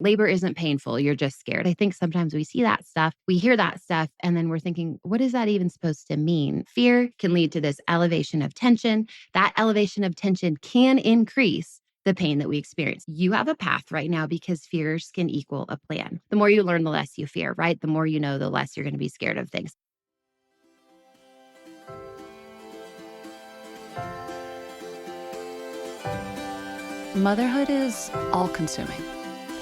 labor isn't painful, you're just scared. I think sometimes we see that stuff, we hear that stuff, and then we're thinking, what is that even supposed to mean? Fear can lead to this elevation of tension. That elevation of tension can increase the pain that we experience. You have a path right now because fears can equal a plan. The more you learn, the less you fear, right? The more you know, the less you're going to be scared of things. Motherhood is all-consuming.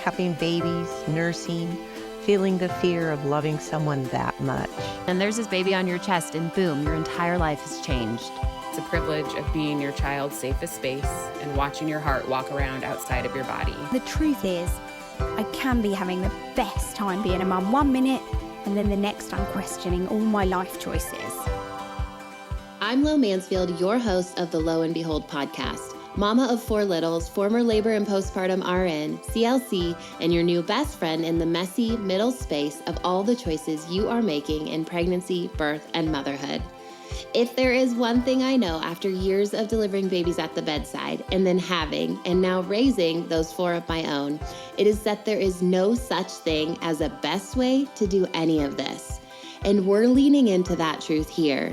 Having babies, nursing, feeling the fear of loving someone that much. And there's this baby on your chest, and boom, your entire life has changed. It's a privilege of being your child's safest space and watching your heart walk around outside of your body. The truth is, I can be having the best time being a mum 1 minute, and then the next I'm questioning all my life choices. I'm Lo Mansfield, your host of the Lo and Behold podcast. Mama of 4 littles, former labor and postpartum RN, CLC, and your new best friend in the messy middle space of all the choices you are making in pregnancy, birth, and motherhood. If there is one thing I know after years of delivering babies at the bedside and then having and now raising those 4 of my own, it is that there is no such thing as a best way to do any of this. And we're leaning into that truth here.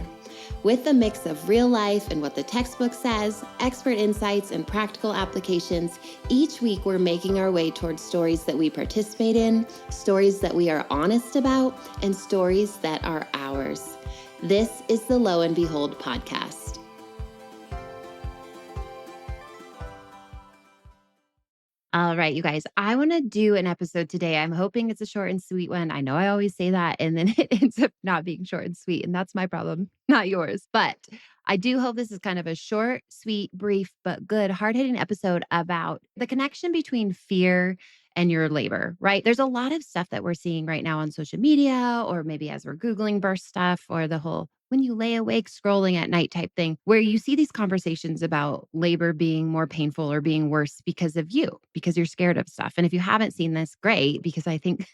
With a mix of real life and what the textbook says, expert insights, and practical applications, each week we're making our way towards stories that we participate in, stories that we are honest about, and stories that are ours. This is the Lo and Behold podcast. All right, you guys, I want to do an episode today. I'm hoping it's a short and sweet one. I know I always say that, and then it ends up not being short and sweet, and that's my problem, not yours. But I do hope this is kind of a short, sweet, brief, but good, hard-hitting episode about the connection between fear and your labor, right? There's a lot of stuff that we're seeing right now on social media, or maybe as we're Googling birth stuff, or the whole when you lay awake scrolling at night type thing, where you see these conversations about labor being more painful or being worse because of you, because you're scared of stuff. And if you haven't seen this, great, because I think,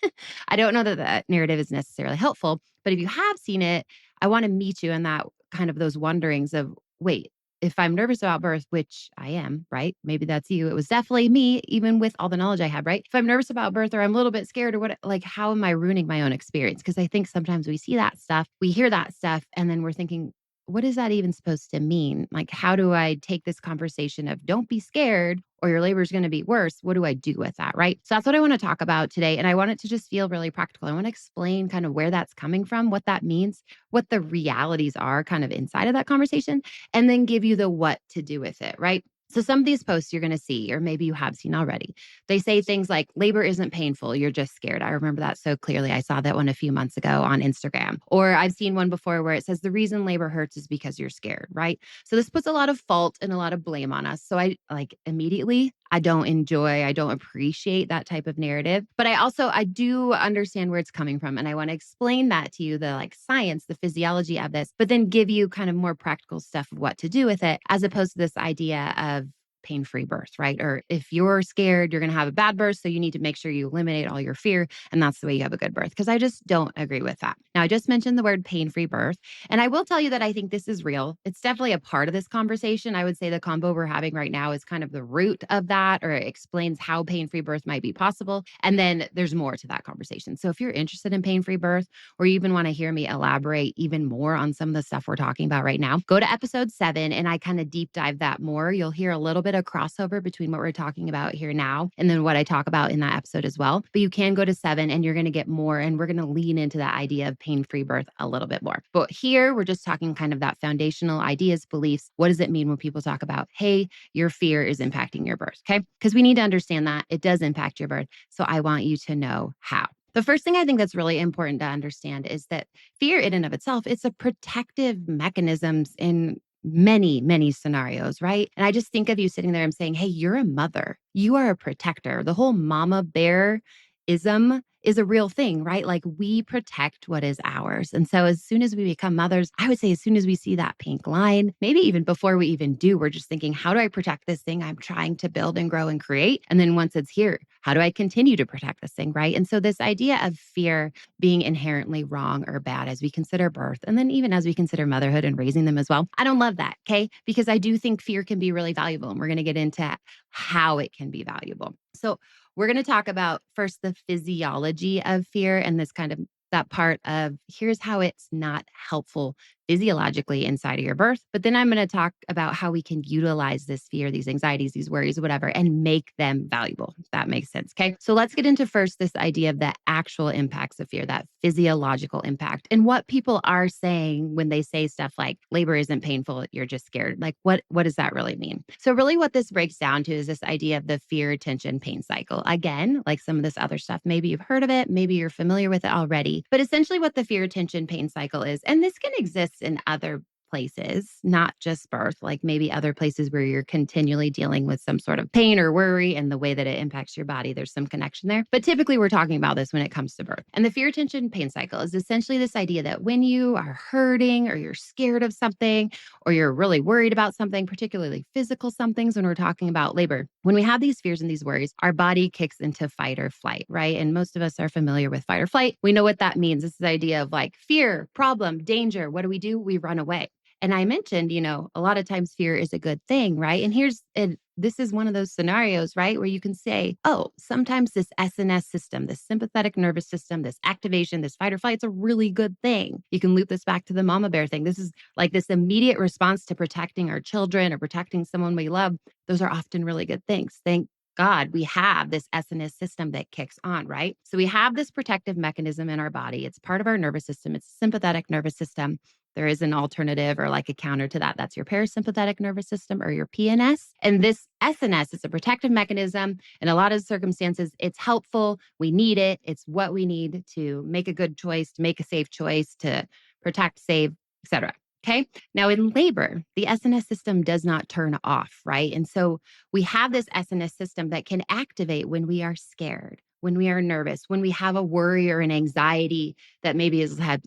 I don't know that that narrative is necessarily helpful, but if you have seen it, I want to meet you in that kind of those wonderings of, wait, if I'm nervous about birth, which I am, right? Maybe that's you. It was definitely me, even with all the knowledge I had, right? If I'm nervous about birth or I'm a little bit scared or what, like, how am I ruining my own experience? Because I think sometimes we see that stuff, we hear that stuff, and then we're thinking, what is that even supposed to mean? Like, how do I take this conversation of don't be scared or your labor is going to be worse? What do I do with that? Right. So that's what I want to talk about today. And I want it to just feel really practical. I want to explain kind of where that's coming from, what that means, what the realities are kind of inside of that conversation, and then give you the what to do with it. Right. So some of these posts you're going to see, or maybe you have seen already, they say things like labor isn't painful, you're just scared. I remember that so clearly. I saw that one a few months ago on Instagram. Or I've seen one before where it says the reason labor hurts is because you're scared, right? So this puts a lot of fault and a lot of blame on us. So I immediately, I don't appreciate that type of narrative. But I do understand where it's coming from. And I want to explain that to you, the science, the physiology of this, but then give you kind of more practical stuff of what to do with it, as opposed to this idea of pain-free birth, right? Or if you're scared, you're going to have a bad birth. So you need to make sure you eliminate all your fear. And that's the way you have a good birth. Because I just don't agree with that. Now, I just mentioned the word pain-free birth. And I will tell you that I think this is real. It's definitely a part of this conversation. I would say the combo we're having right now is kind of the root of that, or it explains how pain-free birth might be possible. And then there's more to that conversation. So if you're interested in pain-free birth, or you even want to hear me elaborate even more on some of the stuff we're talking about right now, go to episode 7 and I kind of deep dive that more. You'll hear a little bit of crossover between what we're talking about here now and then what I talk about in that episode as well. But you can go to 7 and you're going to get more, and we're going to lean into that idea of pain-free birth a little bit more. But here we're just talking kind of that foundational ideas, beliefs. What does it mean when people talk about, hey, your fear is impacting your birth? Okay. Because we need to understand that it does impact your birth. So I want you to know how. The first thing I think that's really important to understand is that fear in and of itself, it's a protective mechanisms in many, many scenarios, right? And I just think of you sitting there and saying, hey, you're a mother. You are a protector. The whole mama bear ism is a real thing, right? Like, we protect what is ours. And so as soon as we become mothers, I would say as soon as we see that pink line, maybe even before we even do, we're just thinking, how do I protect this thing I'm trying to build and grow and create? And then once it's here, how do I continue to protect this thing, right? And so this idea of fear being inherently wrong or bad as we consider birth, and then even as we consider motherhood and raising them as well, I don't love that, okay? Because I do think fear can be really valuable. And we're going to get into how it can be valuable. So we're going to talk about first the physiology of fear and this kind of that part of here's how it's not helpful physiologically inside of your birth. But then I'm going to talk about how we can utilize this fear, these anxieties, these worries, whatever, and make them valuable. If that makes sense. Okay. So let's get into first this idea of the actual impacts of fear, that physiological impact, and what people are saying when they say stuff like labor isn't painful, you're just scared. Like, what does that really mean? So, really, what this breaks down to is this idea of the fear, tension, pain cycle. Again, like some of this other stuff, maybe you've heard of it, maybe you're familiar with it already, but essentially what the fear, tension, pain cycle is, and this can exist in other places, not just birth, like maybe other places where you're continually dealing with some sort of pain or worry and the way that it impacts your body. There's some connection there. But typically, we're talking about this when it comes to birth. And the fear, tension, pain cycle is essentially this idea that when you are hurting or you're scared of something or you're really worried about something, particularly physical somethings, when we're talking about labor, when we have these fears and these worries, our body kicks into fight or flight, right? And most of us are familiar with fight or flight. We know what that means. This is the idea of like fear, problem, danger. What do? We run away. And I mentioned, a lot of times fear is a good thing, right? And this is one of those scenarios, right? Where you can say, oh, sometimes this SNS system, this sympathetic nervous system, this activation, this fight or flight, it's a really good thing. You can loop this back to the mama bear thing. This is like this immediate response to protecting our children or protecting someone we love. Those are often really good things. Thank God we have this SNS system that kicks on, right? So we have this protective mechanism in our body. It's part of our nervous system. It's sympathetic nervous system. There is an alternative or like a counter to that. That's your parasympathetic nervous system or your PNS. And this SNS is a protective mechanism. In a lot of circumstances, it's helpful. We need it. It's what we need to make a good choice, to make a safe choice, to protect, save, etc. Okay. Now in labor, the SNS system does not turn off, right? And so we have this SNS system that can activate when we are scared, when we are nervous, when we have a worry or an anxiety that maybe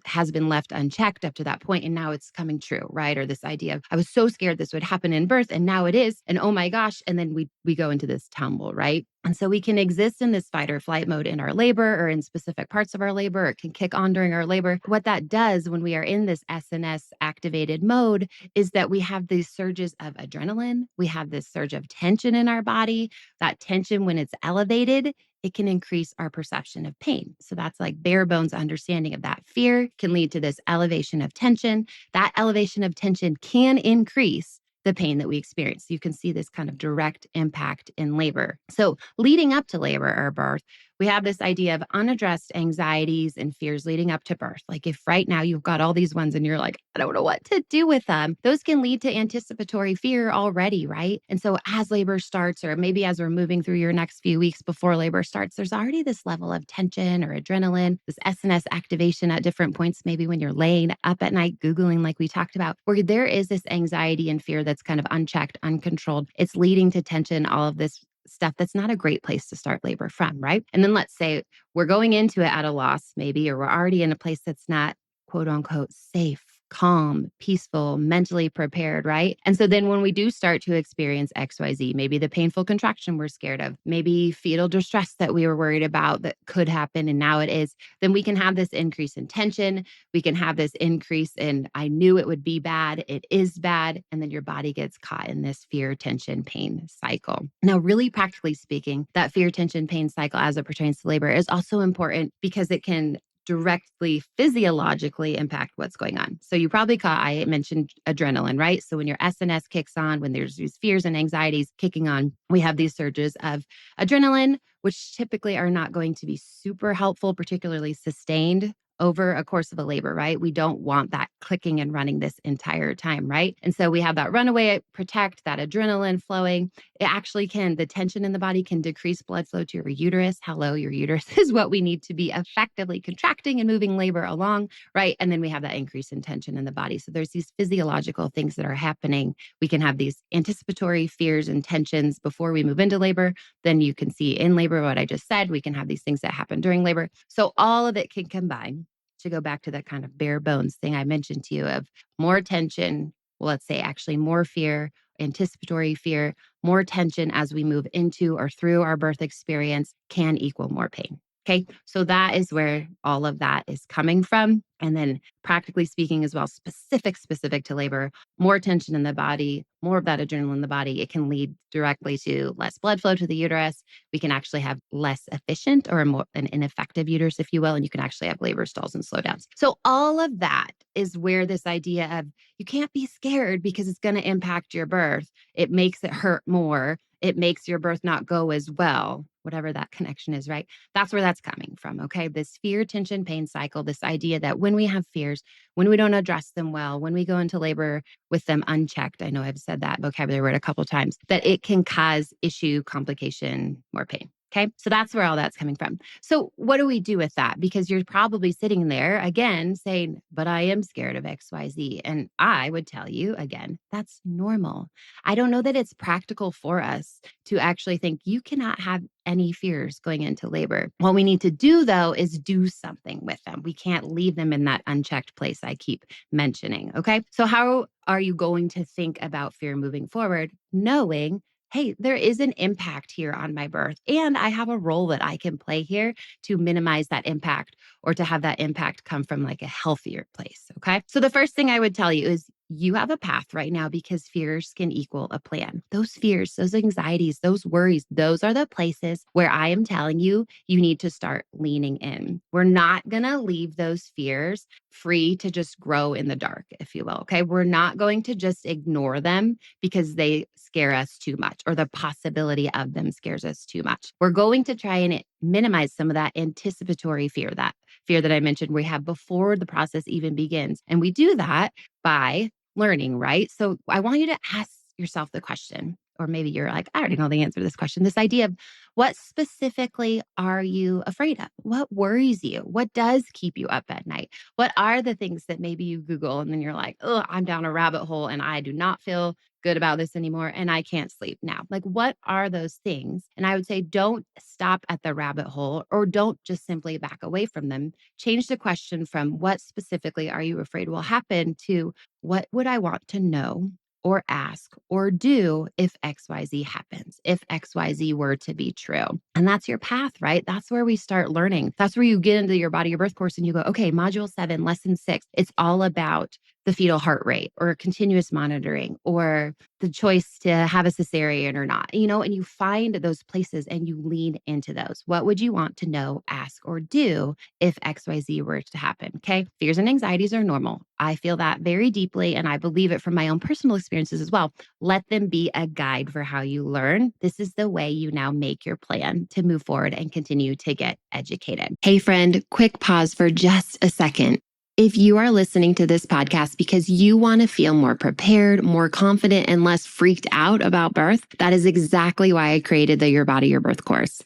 has been left unchecked up to that point, and now it's coming true, right? Or this idea of I was so scared this would happen in birth, and now it is, and oh my gosh, and then we go into this tumble, right? And so we can exist in this fight or flight mode in our labor or in specific parts of our labor. It can kick on during our labor. What that does when we are in this SNS activated mode is that we have these surges of adrenaline. We have this surge of tension in our body. That tension, when it's elevated, it can increase our perception of pain. So that's like bare bones understanding of that. Fear can lead to this elevation of tension. That elevation of tension can increase the pain that we experience. You can see this kind of direct impact in labor. So leading up to labor or birth, we have this idea of unaddressed anxieties and fears leading up to birth. Like if right now you've got all these ones and you're like, I don't know what to do with them, those can lead to anticipatory fear already, right? And so as labor starts, or maybe as we're moving through your next few weeks before labor starts, there's already this level of tension or adrenaline, this SNS activation at different points, maybe when you're laying up at night, Googling, like we talked about, where there is this anxiety and fear that's kind of unchecked, uncontrolled. It's leading to tension, all of this stuff that's not a great place to start labor from, right? And then let's say we're going into it at a loss, maybe, or we're already in a place that's not quote unquote safe, calm, peaceful, mentally prepared, right? And so then when we do start to experience XYZ, maybe the painful contraction we're scared of, maybe fetal distress that we were worried about that could happen and now it is, then we can have this increase in tension. We can have this increase in, I knew it would be bad, it is bad. And then your body gets caught in this fear, tension, pain cycle. Now, really practically speaking, that fear, tension, pain cycle as it pertains to labor is also important because it can directly physiologically impact what's going on. So you probably caught, I mentioned adrenaline, right? So when your SNS kicks on, when there's these fears and anxieties kicking on, we have these surges of adrenaline, which typically are not going to be super helpful, particularly sustained over a course of a labor, right? We don't want that clicking and running this entire time, right? And so we have that runaway, protect, that adrenaline flowing. It actually can, the tension in the body can decrease blood flow to your uterus. Hello, your uterus is what we need to be effectively contracting and moving labor along, right? And then we have that increase in tension in the body. So there's these physiological things that are happening. We can have these anticipatory fears and tensions before we move into labor. Then you can see in labor what I just said. We can have these things that happen during labor. So all of it can combine to go back to that kind of bare bones thing I mentioned to you of more tension. Well, let's say actually more fear, anticipatory fear, more tension as we move into or through our birth experience can equal more pain. Okay. So that is where all of that is coming from. And then practically speaking as well, specific to labor, more tension in the body, more of that adrenaline in the body, it can lead directly to less blood flow to the uterus. We can actually have less efficient or an ineffective uterus, if you will, and you can actually have labor stalls and slowdowns. So all of that is where this idea of you can't be scared because it's going to impact your birth. It makes it hurt more. It makes your birth not go as well, whatever that connection is, right? That's where that's coming from. Okay. This fear, tension, pain cycle, this idea that when we have fears, when we don't address them well, when we go into labor with them unchecked, I know I've said that vocabulary word a couple of times, that it can cause issue, complication, more pain. Okay. So that's where all that's coming from. So what do we do with that? Because you're probably sitting there again saying, but I am scared of XYZ. And I would tell you again, that's normal. I don't know that it's practical for us to actually think you cannot have any fears going into labor. What we need to do, though, is do something with them. We can't leave them in that unchecked place I keep mentioning. Okay. So, how are you going to think about fear moving forward, knowing, hey, there is an impact here on my birth, and I have a role that I can play here to minimize that impact or to have that impact come from like a healthier place? Okay. So, the first thing I would tell you is you have a path right now because fears can equal a plan. Those fears, those anxieties, those worries, those are the places where I am telling you, you need to start leaning in. We're not going to leave those fears free to just grow in the dark, if you will. Okay. We're not going to just ignore them because they scare us too much or the possibility of them scares us too much. We're going to try and minimize some of that anticipatory fear, that fear that I mentioned we have before the process even begins. And we do that by learning, right? So I want you to ask yourself the question, or maybe you're like, I already know the answer to this question. This idea of what specifically are you afraid of? What worries you? What does keep you up at night? What are the things that maybe you Google and then you're like, oh, I'm down a rabbit hole and I do not feel good about this anymore and I can't sleep now. Like, what are those things? And I would say, don't stop at the rabbit hole or don't just simply back away from them. Change the question from what specifically are you afraid will happen to what would I want to know or ask or do if XYZ happens, if XYZ were to be true. And that's your path, right? That's where we start learning. That's where you get into your body, your birth course, and you go, okay, module 7, lesson 6, it's all about the fetal heart rate or continuous monitoring or the choice to have a cesarean or not, and you find those places and you lean into those. What would you want to know, ask, or do if XYZ were to happen? Okay. Fears and anxieties are normal. I feel that very deeply, and I believe it from my own personal experiences as well. Let them be a guide for how you learn. This is the way you now make your plan to move forward and continue to get educated. Hey, friend, quick pause for just a second. If you are listening to this podcast because you want to feel more prepared, more confident, and less freaked out about birth, that is exactly why I created the Your Body, Your Birth course.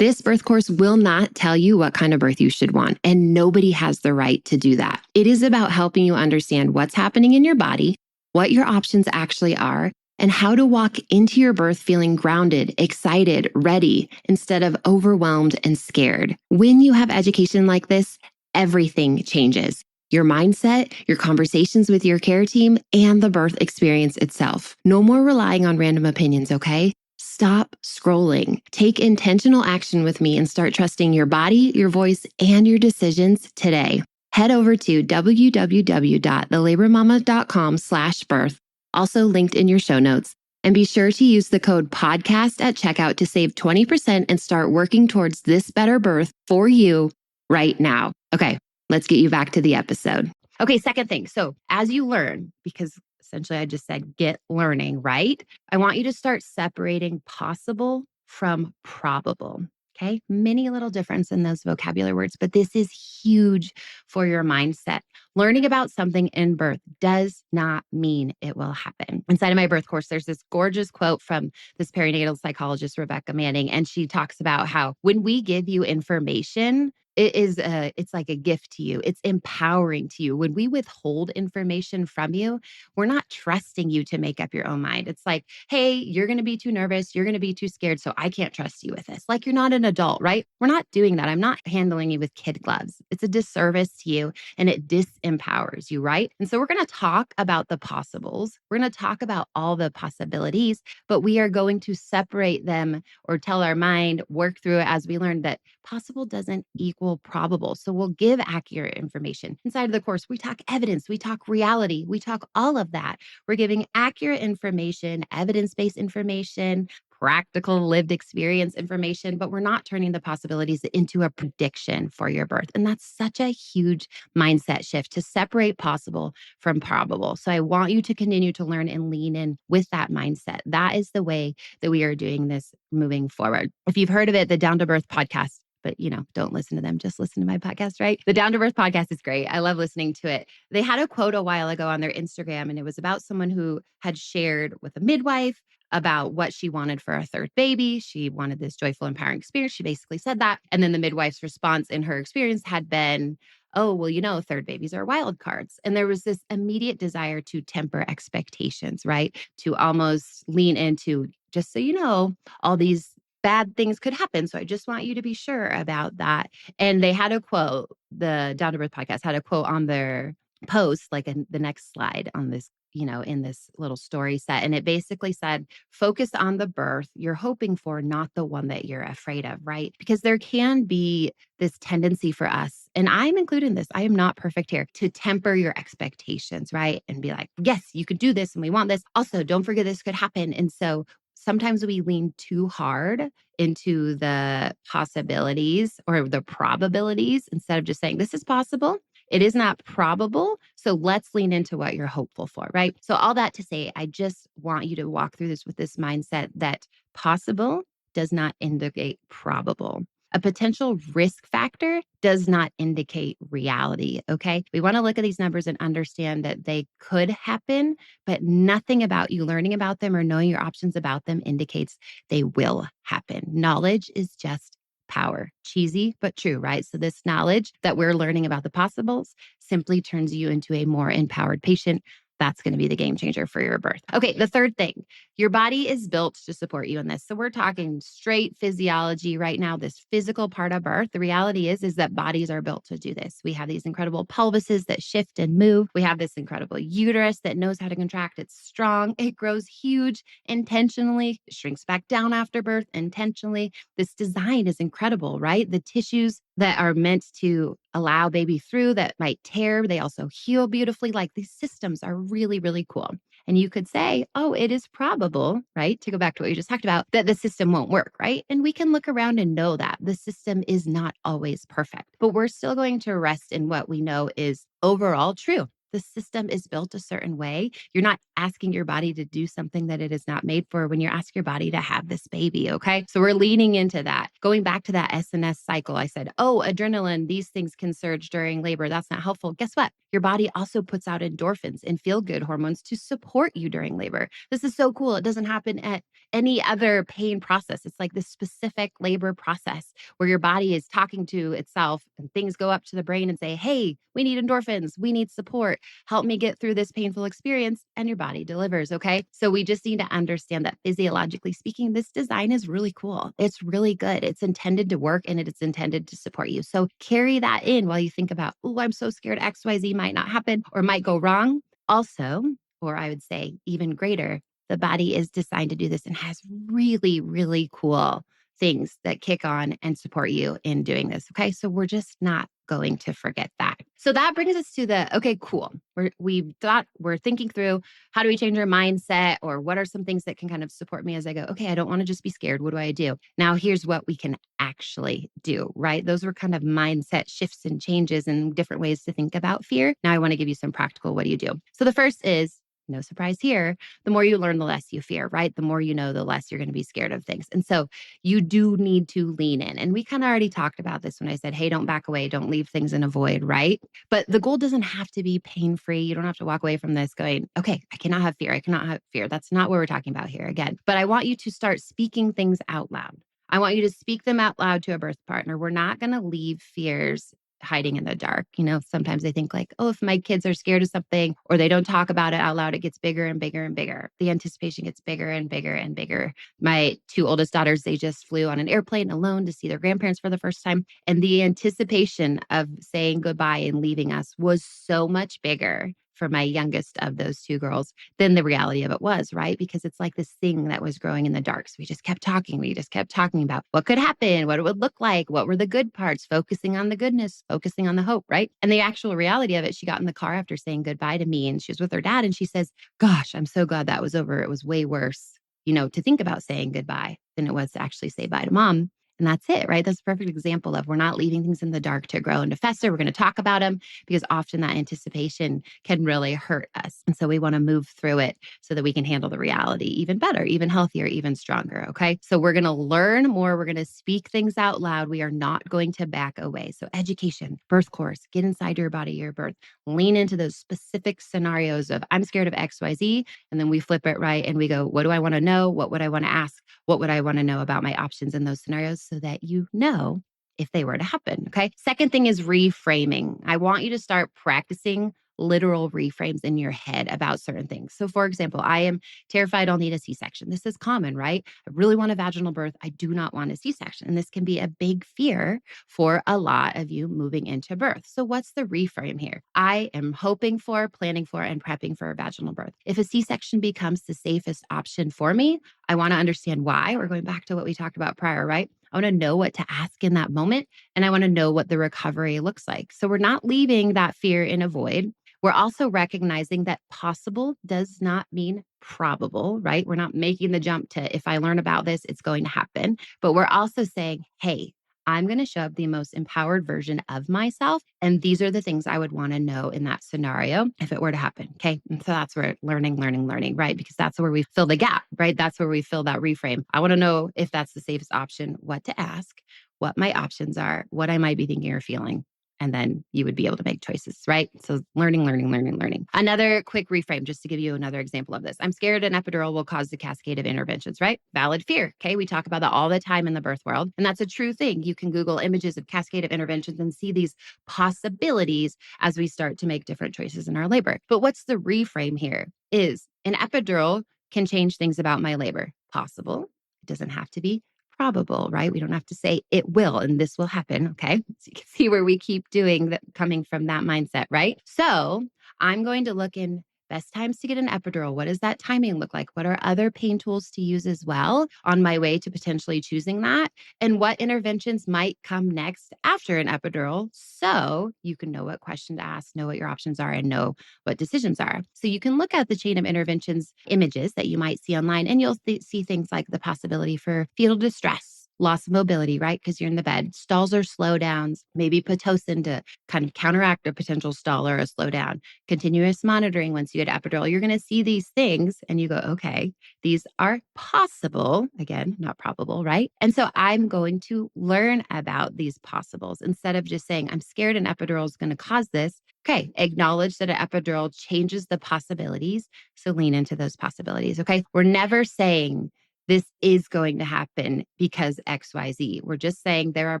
This birth course will not tell you what kind of birth you should want, and nobody has the right to do that. It is about helping you understand what's happening in your body, what your options actually are, and how to walk into your birth feeling grounded, excited, ready, instead of overwhelmed and scared. When you have education like this, everything changes. Your mindset, your conversations with your care team, and the birth experience itself. No more relying on random opinions, okay? Stop scrolling. Take intentional action with me and start trusting your body, your voice, and your decisions today. Head over to www.thelabormama.com/birth, also linked in your show notes, and be sure to use the code podcast at checkout to save 20% and start working towards this better birth for you right now. Okay, let's get you back to the episode. Okay, second thing. So as you learn, because essentially I just said get learning, right? I want you to start separating possible from probable. Okay, many little difference in those vocabulary words, but this is huge for your mindset. Learning about something in birth does not mean it will happen. Inside of my birth course, there's this gorgeous quote from this perinatal psychologist, Rebecca Manning, and she talks about how when we give you information, it's like a gift to you. It's empowering to you. When we withhold information from you, we're not trusting you to make up your own mind. It's like, hey, you're going to be too nervous. You're going to be too scared. So I can't trust you with this. Like you're not an adult, right? We're not doing that. I'm not handling you with kid gloves. It's a disservice to you and it disempowers you, right? And so we're going to talk about the possibles. We're going to talk about all the possibilities, but we are going to separate them or tell our mind, work through it as we learn that possible doesn't equal equal probable. So we'll give accurate information. Inside of the course, we talk evidence, we talk reality, we talk all of that. We're giving accurate information, evidence-based information, practical lived experience information, but we're not turning the possibilities into a prediction for your birth. And that's such a huge mindset shift to separate possible from probable. So I want you to continue to learn and lean in with that mindset. That is the way that we are doing this moving forward. If you've heard of it, the Down to Birth podcast, but don't listen to them, just listen to my podcast, right? The Down to Birth podcast is great. I love listening to it. They had a quote a while ago on their Instagram, and it was about someone who had shared with a midwife about what she wanted for a third baby. She wanted this joyful, empowering experience. She basically said that. And then the midwife's response in her experience had been, oh, well, third babies are wild cards. And there was this immediate desire to temper expectations, right? To almost lean into, just so you know, all these bad things could happen. So I just want you to be sure about that. And they had a quote, the Down to Birth podcast had a quote on their post, like in the next slide on this, in this little story set. And it basically said, focus on the birth you're hoping for, not the one that you're afraid of, right? Because there can be this tendency for us, and I'm included in this, I am not perfect here, to temper your expectations, right? And be like, yes, you could do this and we want this. Also, don't forget this could happen. And so sometimes we lean too hard into the possibilities or the probabilities instead of just saying, this is possible. It is not probable. So let's lean into what you're hopeful for, right? So all that to say, I just want you to walk through this with this mindset that possible does not indicate probable. A potential risk factor does not indicate reality, okay? We want to look at these numbers and understand that they could happen, but nothing about you learning about them or knowing your options about them indicates they will happen. Knowledge is just power. Cheesy, but true, right? So this knowledge that we're learning about the possibles simply turns you into a more empowered patient. That's going to be the game changer for your birth. Okay, the third thing, your body is built to support you in this. So we're talking straight physiology right now, this physical part of birth. The reality is that bodies are built to do this. We have these incredible pelvises that shift and move. We have this incredible uterus that knows how to contract. It's strong. It grows huge intentionally. It shrinks back down after birth intentionally. This design is incredible, right? The tissues that are meant to allow baby through that might tear, they also heal beautifully. Like these systems are really, really cool. And you could say, oh, it is probable, right? To go back to what you just talked about, that the system won't work, right? And we can look around and know that the system is not always perfect, but we're still going to rest in what we know is overall true. The system is built a certain way. You're not asking your body to do something that it is not made for when you're asking your body to have this baby, okay? So we're leaning into that. Going back to that S&S cycle, I said, oh, adrenaline, these things can surge during labor. That's not helpful. Guess what? Your body also puts out endorphins and feel-good hormones to support you during labor. This is so cool. It doesn't happen at any other pain process. It's like this specific labor process where your body is talking to itself and things go up to the brain and say, hey, we need endorphins. We need support. Help me get through this painful experience, and your body delivers, okay? So we just need to understand that physiologically speaking, this design is really cool. It's really good. It's intended to work and it's intended to support you. So carry that in while you think about, oh, I'm so scared XYZ might not happen or might go wrong. Also, or I would say even greater, the body is designed to do this and has really, really cool things that kick on and support you in doing this. Okay. So we're just not going to forget that. So that brings us to the, okay, cool. We're thinking through how do we change our mindset, or what are some things that can kind of support me as I go, okay, I don't want to just be scared. What do I do? Now here's what we can actually do, right? Those were kind of mindset shifts and changes and different ways to think about fear. Now I want to give you some practical, what do you do? So the first is, no surprise here, the more you learn, the less you fear, right? The more you know, the less you're going to be scared of things. And so you do need to lean in. And we kind of already talked about this when I said, hey, don't back away, don't leave things in a void, right? But the goal doesn't have to be pain-free. You don't have to walk away from this going, okay, I cannot have fear. I cannot have fear. That's not what we're talking about here again. But I want you to start speaking things out loud. I want you to speak them out loud to a birth partner. We're not going to leave fears hiding in the dark. Sometimes they think like, oh, if my kids are scared of something or they don't talk about it out loud, it gets bigger and bigger and bigger. The anticipation gets bigger and bigger and bigger. My two oldest daughters, they just flew on an airplane alone to see their grandparents for the first time. And the anticipation of saying goodbye and leaving us was so much bigger for my youngest of those two girls than the reality of it was, right? Because it's like this thing that was growing in the dark. So we just kept talking. We just kept talking about what could happen, what it would look like, what were the good parts, focusing on the goodness, focusing on the hope, right? And the actual reality of it, she got in the car after saying goodbye to me and she was with her dad and she says, "Gosh, I'm so glad that was over. It was way worse, to think about saying goodbye than it was to actually say bye to mom." And that's it, right? That's a perfect example of we're not leaving things in the dark to grow and to fester. We're going to talk about them because often that anticipation can really hurt us. And so we want to move through it so that we can handle the reality even better, even healthier, even stronger. Okay. So we're going to learn more. We're going to speak things out loud. We are not going to back away. So education, birth course, get inside your body, your birth, lean into those specific scenarios of I'm scared of XYZ. And then we flip it right and we go, what do I want to know? What would I want to ask? What would I want to know about my options in those scenarios so that you know if they were to happen? Okay. Second thing is reframing. I want you to start practicing literal reframes in your head about certain things. So, for example, I am terrified I'll need a C section. This is common, right? I really want a vaginal birth. I do not want a C section. And this can be a big fear for a lot of you moving into birth. So, what's the reframe here? I am hoping for, planning for, and prepping for a vaginal birth. If a C section becomes the safest option for me, I want to understand why. We're going back to what we talked about prior, right? I want to know what to ask in that moment, and I want to know what the recovery looks like. So we're not leaving that fear in a void. We're also recognizing that possible does not mean probable, right? We're not making the jump to if I learn about this, it's going to happen. But we're also saying, hey, I'm going to show up the most empowered version of myself. And these are the things I would want to know in that scenario if it were to happen. Okay. And so that's where learning, right? Because that's where we fill the gap, right? That's where we fill that reframe. I want to know if that's the safest option, what to ask, what my options are, what I might be thinking or feeling. And then you would be able to make choices, right? So learning. Another quick reframe, just to give you another example of this. I'm scared an epidural will cause a cascade of interventions, right? Valid fear. Okay. We talk about that all the time in the birth world. And that's a true thing. You can Google images of cascade of interventions and see these possibilities as we start to make different choices in our labor. But what's the reframe here is an epidural can change things about my labor. Possible. It doesn't have to be probable, right? We don't have to say it will and this will happen. Okay. So you can see where we keep doing that, coming from that mindset, right? So I'm going to look in best times to get an epidural. What does that timing look like? What are other pain tools to use as well on my way to potentially choosing that? And what interventions might come next after an epidural so you can know what question to ask, know what your options are, and know what decisions are. So you can look at the chain of interventions images that you might see online, and you'll see things like the possibility for fetal distress, loss of mobility, right? Because you're in the bed, stalls or slowdowns, maybe Pitocin to kind of counteract a potential stall or a slowdown, continuous monitoring once you get epidural. You're going to see these things and you go, okay, these are possible. Again, not probable, right? And so I'm going to learn about these possibles instead of just saying, I'm scared an epidural is going to cause this. Okay, acknowledge that an epidural changes the possibilities. So lean into those possibilities. Okay, we're never saying this is going to happen because XYZ. We're just saying there are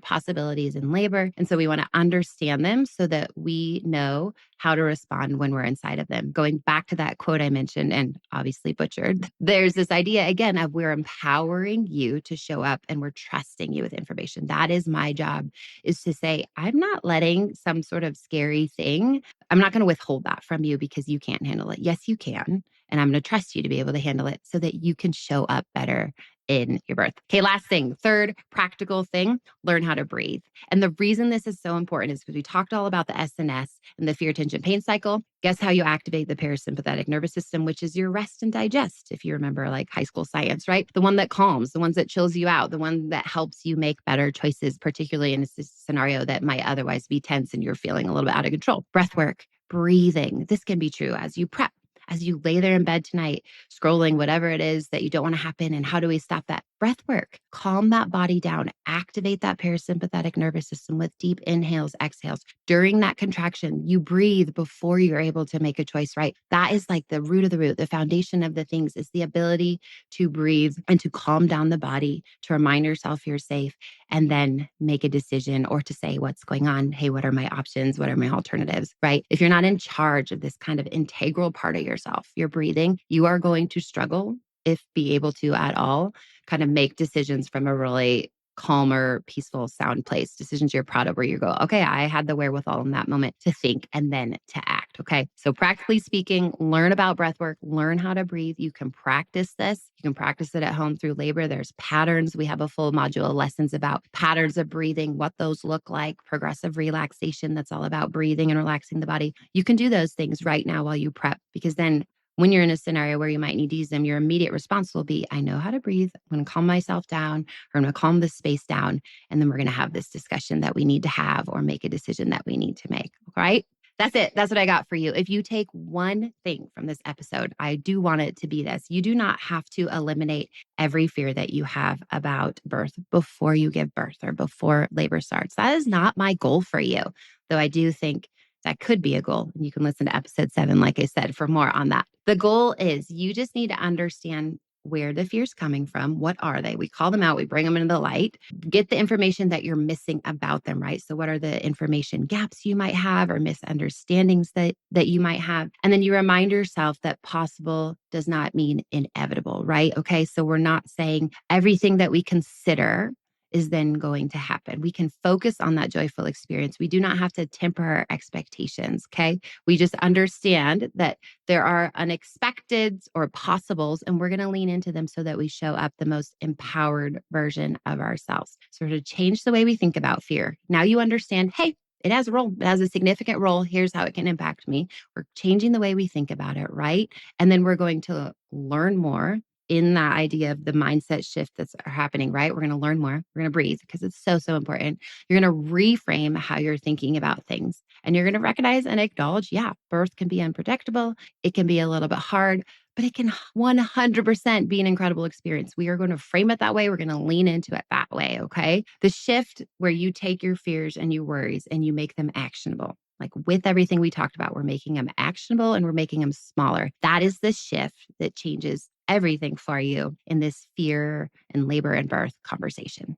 possibilities in labor. And so we want to understand them so that we know how to respond when we're inside of them. Going back to that quote I mentioned and obviously butchered, there's this idea again of we're empowering you to show up and we're trusting you with information. That is my job, is to say, I'm not letting some sort of scary thing, I'm not going to withhold that from you because you can't handle it. Yes, you can. And I'm going to trust you to be able to handle it so that you can show up better in your birth. Okay, last thing, third practical thing, learn how to breathe. And the reason this is so important is because we talked all about the SNS and the fear, tension, pain cycle. Guess how you activate the parasympathetic nervous system, which is your rest and digest, if you remember like high school science, right? The one that calms, the ones that chills you out, the one that helps you make better choices, particularly in a scenario that might otherwise be tense and you're feeling a little bit out of control. Breath work, breathing. This can be true as you prep, as you lay there in bed tonight, scrolling whatever it is that you don't want to happen. And how do we stop that? Breath work. Calm that body down. Activate that parasympathetic nervous system with deep inhales, exhales. During that contraction, you breathe before you're able to make a choice, right? That is like the root of the root. The foundation of the things is the ability to breathe and to calm down the body, to remind yourself you're safe, and then make a decision or to say what's going on. Hey, what are my options? What are my alternatives, right? If you're not in charge of this kind of integral part of yourself, your breathing, you are going to struggle, if be able to at all, kind of make decisions from a really calmer, peaceful, sound place, decisions you're proud of where you go, okay, I had the wherewithal in that moment to think and then to act. impact. Okay. So practically speaking, learn about breath work, learn how to breathe. You can practice this. You can practice it at home through labor. There's patterns. We have a full module of lessons about patterns of breathing, what those look like, progressive relaxation. That's all about breathing and relaxing the body. You can do those things right now while you prep, because then when you're in a scenario where you might need to use them, your immediate response will be, I know how to breathe. I'm going to calm myself down, or I'm going to calm this space down. And then we're going to have this discussion that we need to have, or make a decision that we need to make. All right. That's it. That's what I got for you. If you take one thing from this episode, I do want it to be this. You do not have to eliminate every fear that you have about birth before you give birth or before labor starts. That is not my goal for you, though I do think that could be a goal. And you can listen to episode 7, like I said, for more on that. The goal is you just need to understand where the fear's coming from. What are they? We call them out. We bring them into the light. Get the information that you're missing about them, right? So what are the information gaps you might have, or misunderstandings that you might have? And then you remind yourself that possible does not mean inevitable, right? Okay. So we're not saying everything that we consider is then going to happen. We can focus on that joyful experience. We do not have to temper our expectations, okay? We just understand that there are unexpecteds or possibles, and we're going to lean into them so that we show up the most empowered version of ourselves. So to change the way we think about fear. Now you understand, hey, it has a role. It has a significant role. Here's how it can impact me. We're changing the way we think about it, right? And then we're going to learn more in that idea of the mindset shift that's happening, right? We're going to learn more. We're going to breathe, because it's so, so important. You're going to reframe how you're thinking about things, and you're going to recognize and acknowledge, yeah, birth can be unpredictable. It can be a little bit hard, but it can 100% be an incredible experience. We are going to frame it that way. We're going to lean into it that way. Okay. The shift where you take your fears and your worries and you make them actionable. Like with everything we talked about, we're making them actionable and we're making them smaller. That is the shift that changes everything for you in this fear and labor and birth conversation.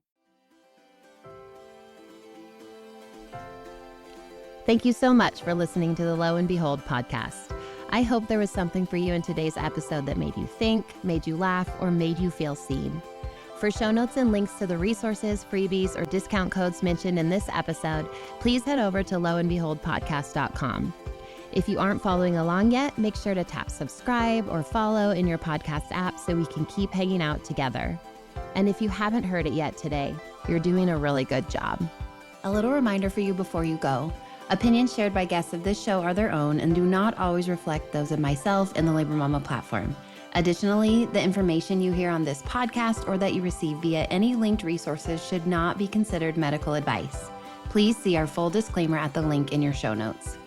Thank you so much for listening to the Lo and Behold podcast. I hope there was something for you in today's episode that made you think, made you laugh, or made you feel seen. For show notes and links to the resources, freebies, or discount codes mentioned in this episode, please head over to loandbeholdpodcast.com. If you aren't following along yet, make sure to tap subscribe or follow in your podcast app so we can keep hanging out together. And if you haven't heard it yet today, you're doing a really good job. A little reminder for you before you go. Opinions shared by guests of this show are their own and do not always reflect those of myself and the Labor Mama platform. Additionally, the information you hear on this podcast or that you receive via any linked resources should not be considered medical advice. Please see our full disclaimer at the link in your show notes.